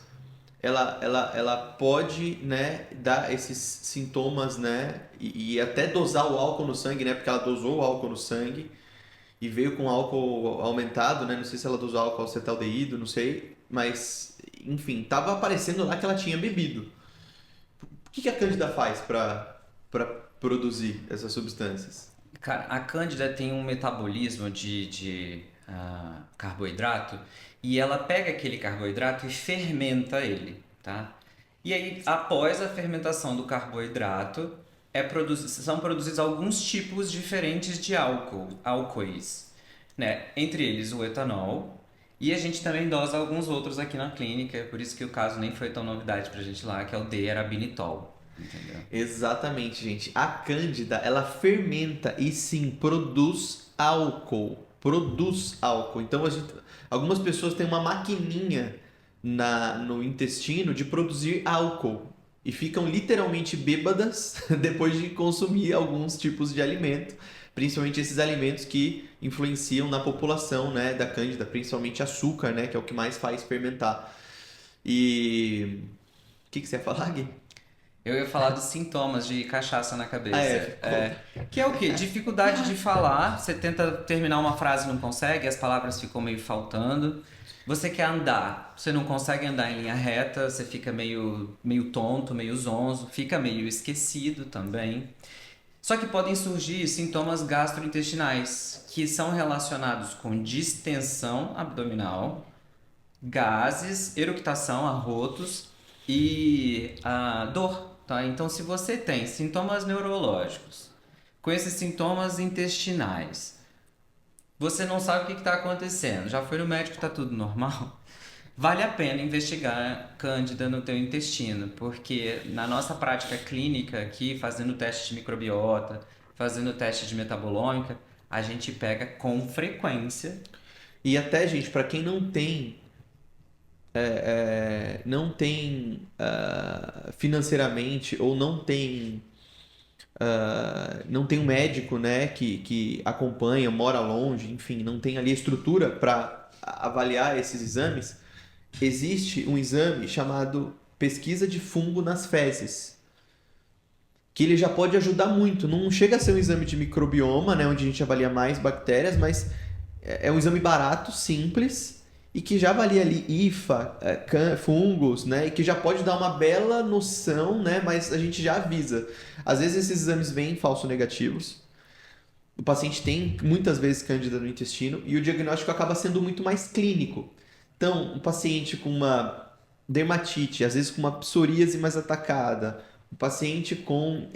ela pode, né, dar esses sintomas, né, e até dosar o álcool no sangue, né, porque ela dosou o álcool no sangue e veio com álcool aumentado, né, não sei se ela dosou álcool acetaldeído, não sei, mas enfim, tava aparecendo lá que ela tinha bebido. O que a cândida faz para produzir essas substâncias? Cara, a cândida tem um metabolismo carboidrato e ela pega aquele carboidrato e fermenta ele, tá? E aí, após a fermentação do carboidrato, são produzidos alguns tipos diferentes de álcoois, né? Entre eles o etanol, e a gente também dosa alguns outros aqui na clínica, por isso que o caso nem foi tão novidade pra gente lá, que é o D-arabinitol. Entendeu? Exatamente, gente. A cândida, ela fermenta e sim produz álcool. Produz álcool. Então, algumas pessoas têm uma maquininha no intestino de produzir álcool e ficam literalmente bêbadas depois de consumir alguns tipos de alimento, principalmente esses alimentos que influenciam na população, né, da Cândida, principalmente açúcar, né, que é o que mais faz fermentar. E o que você ia falar, Gui? Eu ia falar dos sintomas de cachaça na cabeça. Ah, Que é o quê? Dificuldade de falar. Você tenta terminar uma frase e não consegue, as palavras ficam meio faltando. Você quer andar, você não consegue andar em linha reta, você fica meio tonto, meio zonzo, fica meio esquecido também. Só que podem surgir sintomas gastrointestinais, que são relacionados com distensão abdominal, gases, eructação, arrotos e a dor, tá? Então, se você tem sintomas neurológicos, com esses sintomas intestinais, você não sabe o que está acontecendo, já foi no médico, está tudo normal, vale a pena investigar Cândida no teu intestino, porque na nossa prática clínica aqui, fazendo teste de microbiota, fazendo teste de metabolômica, a gente pega com frequência. E até, gente, para quem não tem financeiramente ou não tem um médico, né, que acompanha, mora longe, enfim, não tem ali estrutura para avaliar esses exames, existe um exame chamado pesquisa de fungo nas fezes, que ele já pode ajudar muito. Não chega a ser um exame de microbioma, né, onde a gente avalia mais bactérias, mas é um exame barato, simples, e que já avalia ali hifa, fungos, né? E que já pode dar uma bela noção, né? Mas a gente já avisa. Às vezes esses exames vêm falso negativos. O paciente tem muitas vezes cândida no intestino e o diagnóstico acaba sendo muito mais clínico. Então, um paciente com uma dermatite, às vezes com uma psoríase mais atacada, um paciente com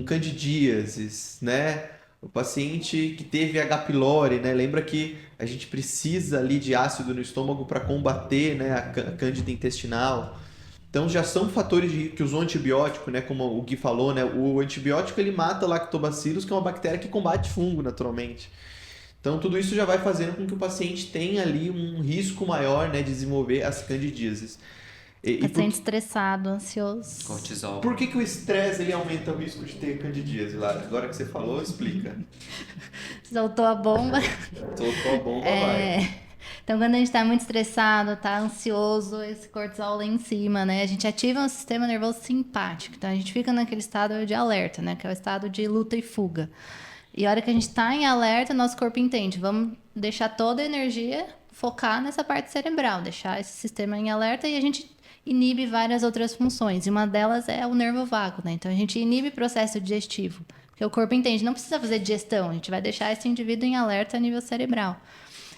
candidíases, né? O paciente que teve H. pylori, né? Lembra que a gente precisa ali de ácido no estômago para combater, né, a cândida intestinal. Então já são fatores que usam antibiótico, né, como o Gui falou, né? O antibiótico ele mata lactobacillus, que é uma bactéria que combate fungo naturalmente. Então tudo isso já vai fazendo com que o paciente tenha ali um risco maior, né, de desenvolver as candidíases. Paciente estressado, ansioso. Cortisol. Por que o estresse ele aumenta o risco de ter candidíase, Lara? Agora que você falou, explica. Soltou a bomba. Soltou a bomba, vai. Então, quando a gente tá muito estressado, tá ansioso, esse cortisol lá em cima, né? A gente ativa um sistema nervoso simpático. Então, a gente fica naquele estado de alerta, né? Que é o estado de luta e fuga. E a hora que a gente tá em alerta, nosso corpo entende. Vamos deixar toda a energia focar nessa parte cerebral. Deixar esse sistema em alerta e a gente inibe várias outras funções. E uma delas é o nervo vago, né? Então, a gente inibe o processo digestivo. Porque o corpo entende, não precisa fazer digestão. A gente vai deixar esse indivíduo em alerta a nível cerebral.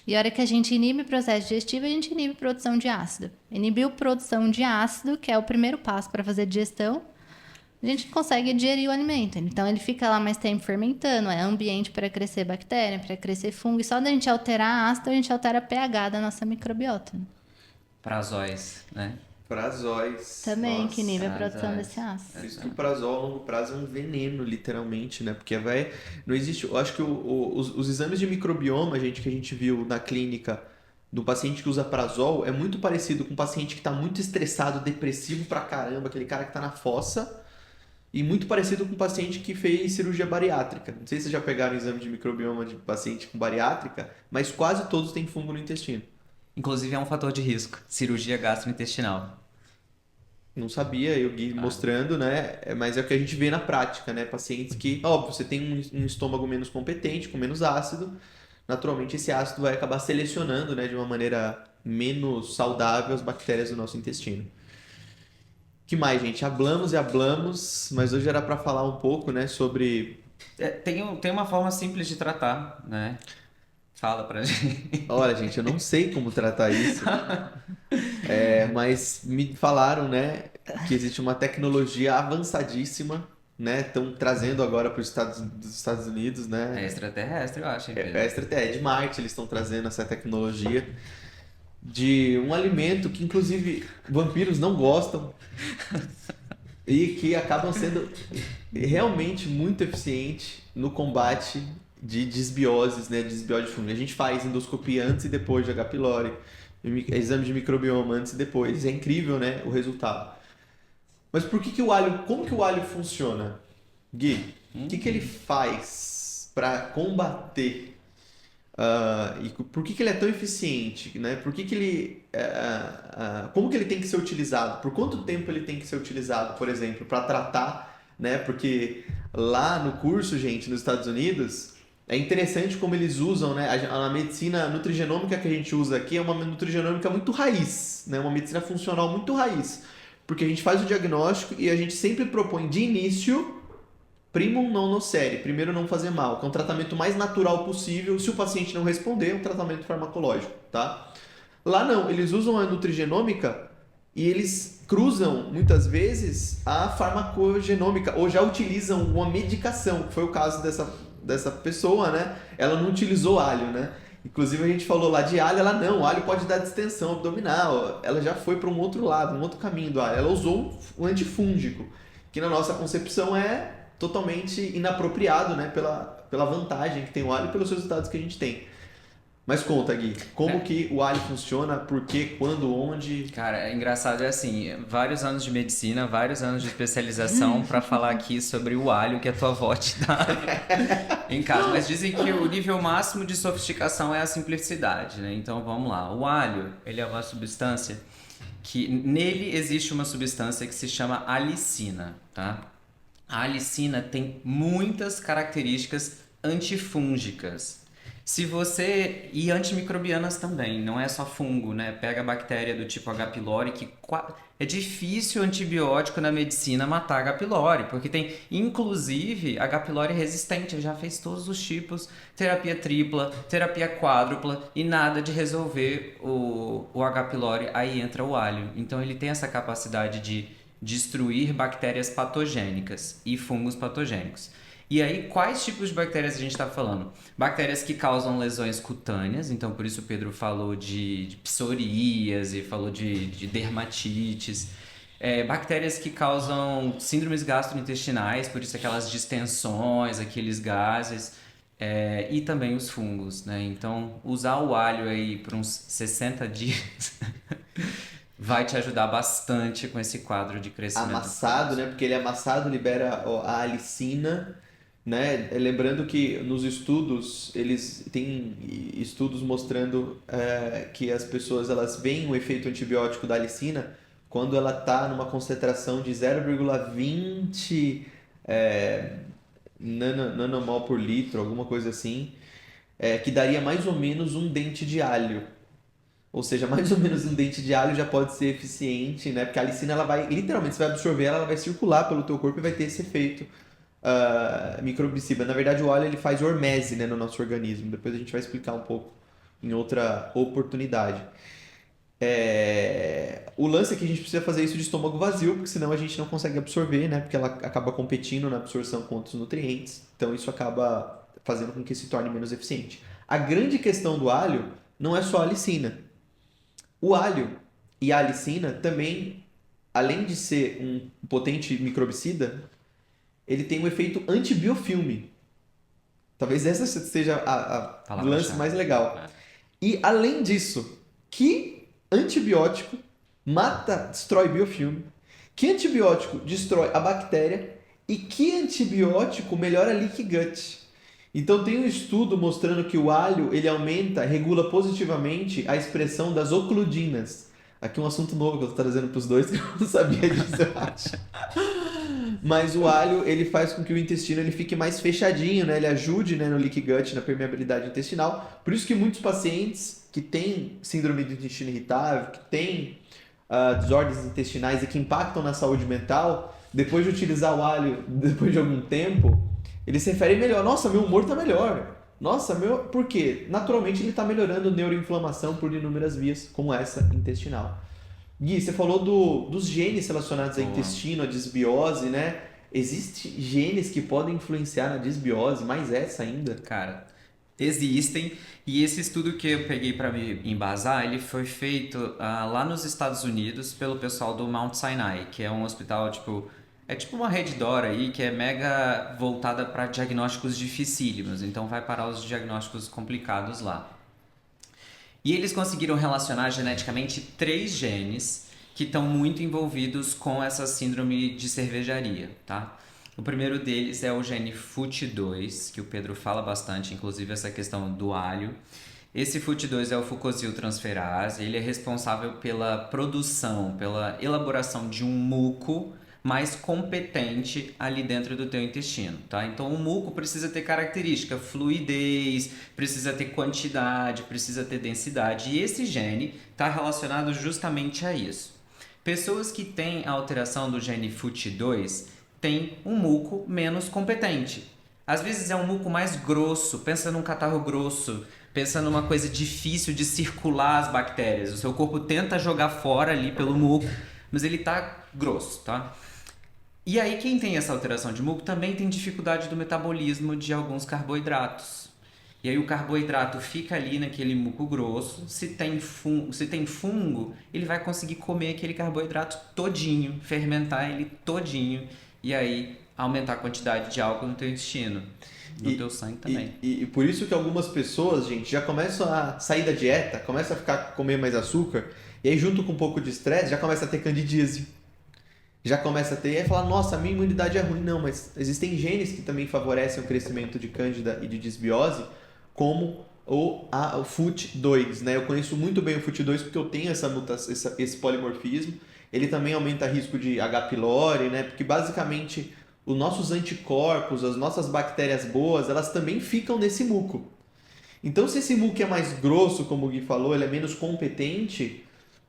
E a hora que a gente inibe o processo digestivo, a gente inibe a produção de ácido. Inibiu a produção de ácido, que é o primeiro passo para fazer digestão, a gente consegue digerir o alimento. Então, ele fica lá mais tempo fermentando, é ambiente para crescer bactéria, para crescer fungo. E só da gente alterar ácido, a gente altera a pH da nossa microbiota. Prazóis, né? Prazóis. Também, Nossa, que inibe a prazóis. produção desse ácido. por isso que o prazol a longo prazo é um veneno, literalmente, né? Porque não existe. Eu acho que os exames de microbioma, gente, que a gente viu na clínica do paciente que usa prazol, é muito parecido com um paciente que está muito estressado, depressivo pra caramba, aquele cara que tá na fossa, e muito parecido com um paciente que fez cirurgia bariátrica. Não sei se vocês já pegaram o exame de microbioma de paciente com bariátrica, mas quase todos têm fungo no intestino. Inclusive é um fator de risco, cirurgia gastrointestinal. Não sabia, eu Gui mostrando, né? Mas é o que a gente vê na prática, né? Pacientes que, óbvio, você tem um estômago menos competente, com menos ácido, naturalmente esse ácido vai acabar selecionando, né, de uma maneira menos saudável as bactérias do nosso intestino. Que mais, gente? Hablamos e hablamos, mas hoje era para falar um pouco, né, sobre... Tem uma forma simples de tratar, né? Fala pra gente. Olha, gente, eu não sei como tratar isso, mas me falaram, né, que existe uma tecnologia avançadíssima, né, estão trazendo agora para os Estados Unidos, né, É extraterrestre, eu acho. é de Marte, eles estão trazendo essa tecnologia de um alimento que, inclusive, vampiros não gostam e que acabam sendo realmente muito eficiente no combate de desbioses, né, desbiose de fungo. A gente faz endoscopia antes e depois de H. pylori, exame de microbioma antes e depois. É incrível, né, o resultado. Mas por que o alho, como que o alho funciona? Gui, o que ele faz para combater e por que ele é tão eficiente, né? Por que ele, como que ele tem que ser utilizado? Por quanto tempo ele tem que ser utilizado, por exemplo, para tratar, né? Porque lá no curso, gente, nos Estados Unidos, é interessante como eles usam, né? A medicina nutrigenômica que a gente usa aqui é uma nutrigenômica muito raiz, né? Uma medicina funcional muito raiz. Porque a gente faz o diagnóstico e a gente sempre propõe de início primum non nocere, primeiro não fazer mal, que é um tratamento mais natural possível. Se o paciente não responder, é um tratamento farmacológico, tá? Lá não, eles usam a nutrigenômica e eles cruzam muitas vezes a farmacogenômica ou já utilizam uma medicação, que foi o caso dessa pessoa, né? Ela não utilizou alho, né? Inclusive a gente falou lá de alho, ela não, o alho pode dar distensão abdominal, ela já foi para um outro lado, um outro caminho do alho. Ela usou um antifúngico, que na nossa concepção é totalmente inapropriado, né? Pela vantagem que tem o alho e pelos resultados que a gente tem. Mas conta, Gui, como que o alho funciona, por quê, quando, onde? Cara, é engraçado, é assim, vários anos de medicina, vários anos de especialização para falar aqui sobre o alho que a tua avó te dá em casa. Mas dizem que o nível máximo de sofisticação é a simplicidade, né? Então vamos lá. O alho, ele é uma substância que nele existe uma substância que se chama alicina, tá? A alicina tem muitas características antifúngicas. E antimicrobianas também, não é só fungo, né? Pega a bactéria do tipo H. pylori, que é difícil antibiótico na medicina matar H. pylori, porque tem, inclusive, H. pylori resistente, já fez todos os tipos, terapia tripla, terapia quádrupla, e nada de resolver o H. pylori, aí entra o alho. Então ele tem essa capacidade de destruir bactérias patogênicas e fungos patogênicos. E aí, quais tipos de bactérias a gente está falando? Bactérias que causam lesões cutâneas, então por isso o Pedro falou de psoríase, falou de dermatites. Bactérias que causam síndromes gastrointestinais, por isso aquelas distensões, aqueles gases. E também os fungos, né? Então, usar o alho aí por uns 60 dias vai te ajudar bastante com esse quadro de crescimento. Amassado, né? Porque ele amassado libera a alicina, né? Lembrando que nos estudos, eles têm estudos mostrando que as pessoas elas veem o efeito antibiótico da alicina quando ela está numa concentração de 0,20 nanomol por litro, alguma coisa assim, que daria mais ou menos um dente de alho. Ou seja, mais ou menos um dente de alho já pode ser eficiente, né? Porque a alicina, ela vai, literalmente, você vai absorver ela vai circular pelo teu corpo e vai ter esse efeito microbicida. Na verdade, o alho ele faz hormese, né, no nosso organismo. Depois a gente vai explicar um pouco em outra oportunidade. O lance é que a gente precisa fazer isso de estômago vazio, porque senão a gente não consegue absorver, né? Porque ela acaba competindo na absorção com outros nutrientes. Então isso acaba fazendo com que se torne menos eficiente. A grande questão do alho não é só a alicina. O alho e a alicina também, além de ser um potente microbicida, ele tem um efeito antibiofilme. Talvez essa seja o lance mais legal. E além disso, que antibiótico destrói biofilme, que antibiótico destrói a bactéria e que antibiótico melhora leaky gut. Então tem um estudo mostrando que o alho ele regula positivamente a expressão das ocludinas. Aqui um assunto novo que eu estou trazendo para os dois, que eu não sabia disso, eu acho. Mas o alho ele faz com que o intestino ele fique mais fechadinho, né? Ele ajude, né, no leaky gut, na permeabilidade intestinal. Por isso que muitos pacientes que têm síndrome do intestino irritável, que têm desordens intestinais e que impactam na saúde mental, depois de utilizar o alho, depois de algum tempo, eles se referem melhor. Nossa, meu humor tá melhor. Nossa, por quê? Naturalmente ele está melhorando neuroinflamação por inúmeras vias, como essa intestinal. Gui, você falou dos genes relacionados ao intestino, a disbiose, né? Existem genes que podem influenciar na disbiose, mais essa ainda? Cara, existem. E esse estudo que eu peguei para me embasar, ele foi feito lá nos Estados Unidos pelo pessoal do Mount Sinai, que é um hospital tipo uma rede DOR aí, que é mega voltada para diagnósticos dificílimos, então vai parar os diagnósticos complicados lá. E eles conseguiram relacionar geneticamente 3 genes que estão muito envolvidos com essa síndrome de cervejaria, tá? O primeiro deles é o gene FUT2, que o Pedro fala bastante, inclusive essa questão do alho. Esse FUT2 é o fucosiltransferase, ele é responsável pela produção, pela elaboração de um muco mais competente ali dentro do teu intestino, tá? Então o muco precisa ter característica, fluidez, precisa ter quantidade, precisa ter densidade, e esse gene está relacionado justamente a isso. Pessoas que têm a alteração do gene FUT2 têm um muco menos competente. Às vezes é um muco mais grosso, pensa num catarro grosso, pensa numa coisa difícil de circular as bactérias. O seu corpo tenta jogar fora ali pelo muco, mas ele tá grosso, tá? E aí quem tem essa alteração de muco também tem dificuldade do metabolismo de alguns carboidratos. E aí o carboidrato fica ali naquele muco grosso, se tem fungo, ele vai conseguir comer aquele carboidrato todinho, fermentar ele todinho, e aí aumentar a quantidade de álcool no teu intestino, no teu sangue também. E por isso que algumas pessoas, gente, já começam a sair da dieta, começam a comer mais açúcar, e aí junto com um pouco de estresse, já começa a ter candidíase. Já começa a ter, e aí fala, nossa, a minha imunidade é ruim. Não, mas existem genes que também favorecem o crescimento de cândida e de disbiose, como o FUT2, né? Eu conheço muito bem o FUT2 porque eu tenho essa mutação, esse polimorfismo. Ele também aumenta o risco de H. pylori, né? Porque basicamente os nossos anticorpos, as nossas bactérias boas, elas também ficam nesse muco. Então, se esse muco é mais grosso, como o Gui falou, ele é menos competente,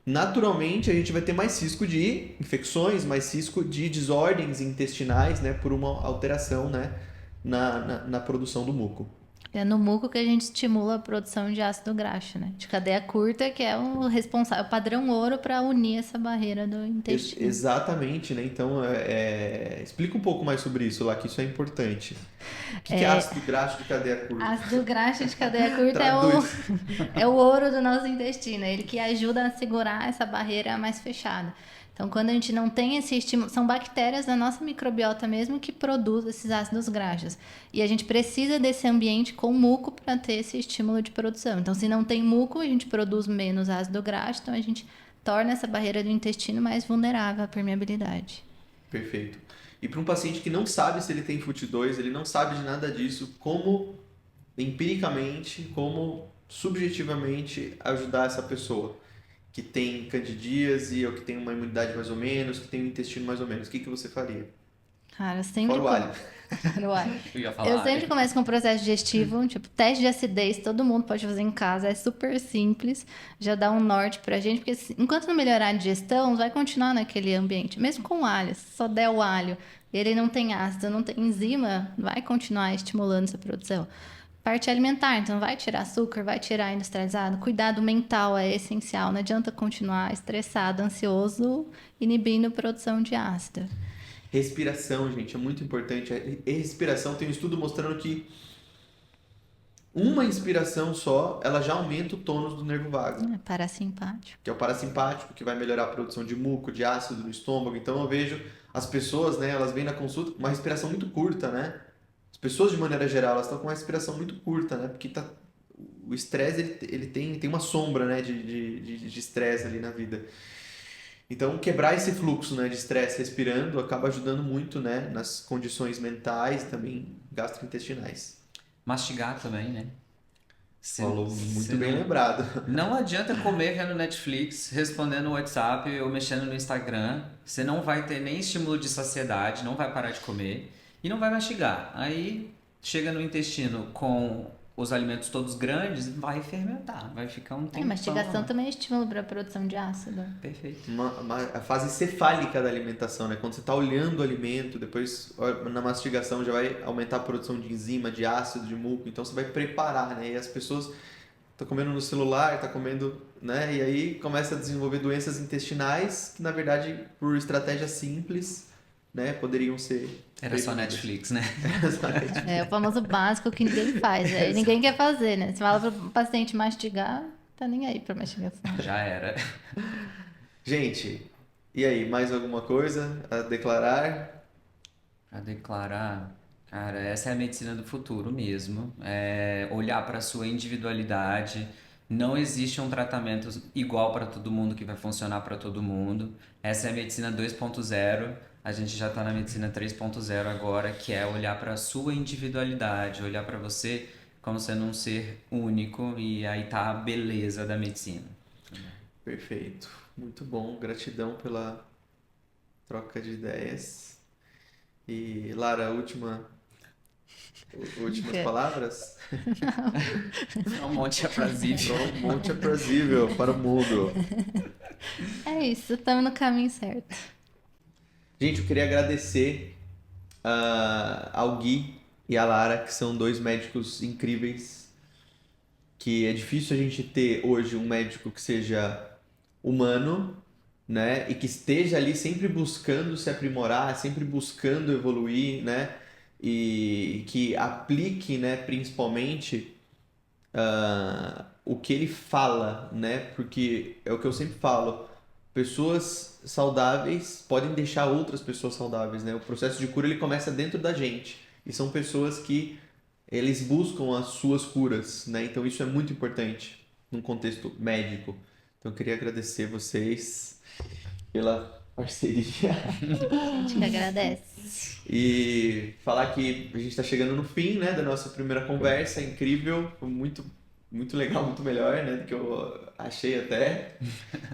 naturalmente a gente vai ter mais risco de infecções, mais risco de desordens intestinais, né? Por uma alteração, né? Na produção do muco. É no muco que a gente estimula a produção de ácido graxo, né? De cadeia curta, que é o responsável, o padrão ouro para unir essa barreira do intestino. Exatamente, né? Então, explica um pouco mais sobre isso lá, que isso é importante. O que é ácido graxo de cadeia curta? Ácido graxo de cadeia curta é o ouro do nosso intestino, ele que ajuda a segurar essa barreira mais fechada. Então, quando a gente não tem esse estímulo, são bactérias da nossa microbiota mesmo que produzem esses ácidos graxos. E a gente precisa desse ambiente com muco para ter esse estímulo de produção. Então, se não tem muco, a gente produz menos ácido graxo, então a gente torna essa barreira do intestino mais vulnerável à permeabilidade. Perfeito. E para um paciente que não sabe se ele tem FUT2, ele não sabe de nada disso, como empiricamente, como subjetivamente ajudar essa pessoa que tem candidíase ou que tem uma imunidade mais ou menos, que tem um intestino mais ou menos, o que você faria? Cara, eu sempre... Fora o alho. Fora o alho. Eu sempre começo com o processo digestivo, tipo, teste de acidez, todo mundo pode fazer em casa, é super simples, já dá um norte pra gente, porque enquanto não melhorar a digestão, vai continuar naquele ambiente, mesmo com alho, se só der o alho, ele não tem ácido, não tem enzima, vai continuar estimulando essa produção. Parte alimentar, então vai tirar açúcar, vai tirar industrializado. Cuidado mental é essencial, não adianta continuar estressado, ansioso, inibindo a produção de ácido. Respiração, gente, é muito importante. Respiração, tem um estudo mostrando que uma inspiração só, ela já aumenta o tônus do nervo vago. É parasimpático. Que é o parasimpático, que vai melhorar a produção de muco, de ácido no estômago. Então eu vejo as pessoas, né, elas vêm na consulta com uma respiração muito curta, né? As pessoas, de maneira geral, elas estão com uma respiração muito curta, né? Porque o estresse, ele tem uma sombra, né, de estresse ali na vida. Então, quebrar esse fluxo, né, de estresse respirando acaba ajudando muito, né, nas condições mentais e também gastrointestinais. Mastigar também, né? Falou muito bem lembrado. Não adianta comer vendo Netflix, respondendo no WhatsApp ou mexendo no Instagram. Você não vai ter nem estímulo de saciedade, não vai parar de comer. E não vai mastigar. Aí chega no intestino com os alimentos todos grandes, vai fermentar, vai ficar um tempo. Mastigação também é estímulo para a produção de ácido. Perfeito. A fase cefálica da alimentação, né? Quando você está olhando o alimento, depois na mastigação já vai aumentar a produção de enzima, de ácido, de muco. Então você vai preparar, né? E as pessoas estão comendo no celular, estão comendo, né? E aí começa a desenvolver doenças intestinais que, na verdade, por estratégias simples, né, poderiam ser... Era só Netflix, né? É o famoso básico que ninguém faz, né? Ninguém quer fazer, né? Você fala para o paciente mastigar, tá nem aí para mastigação. Já era. Gente, e aí, mais alguma coisa a declarar? A declarar, cara, essa é a medicina do futuro mesmo. É olhar para a sua individualidade. Não existe um tratamento igual para todo mundo que vai funcionar para todo mundo. Essa é a medicina 2.0. A gente já está na medicina 3.0 agora, que é olhar para a sua individualidade, olhar para você como sendo um ser único, e aí tá a beleza da medicina. Perfeito. Muito bom. Gratidão pela troca de ideias. E, Lara, últimas palavras? É um monte aprazível. Um monte aprazível para o mundo. É isso, estamos no caminho certo. Gente, eu queria agradecer ao Gui e à Lara, que são dois médicos incríveis, que é difícil a gente ter hoje um médico que seja humano, né, e que esteja ali sempre buscando se aprimorar, sempre buscando evoluir, né, e que aplique, né, principalmente o que ele fala, né, porque é o que eu sempre falo, pessoas saudáveis podem deixar outras pessoas saudáveis, né, o processo de cura ele começa dentro da gente, e são pessoas que eles buscam as suas curas, né, então isso é muito importante num contexto médico. Então eu queria agradecer vocês pela parceria A gente que agradece. e falar que a gente está chegando no fim, né, da nossa primeira conversa, incrível, foi muito, muito legal, muito melhor, né, do que eu achei até,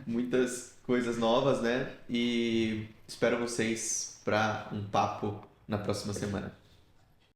muitas coisas novas, né, e espero vocês para um papo na próxima semana.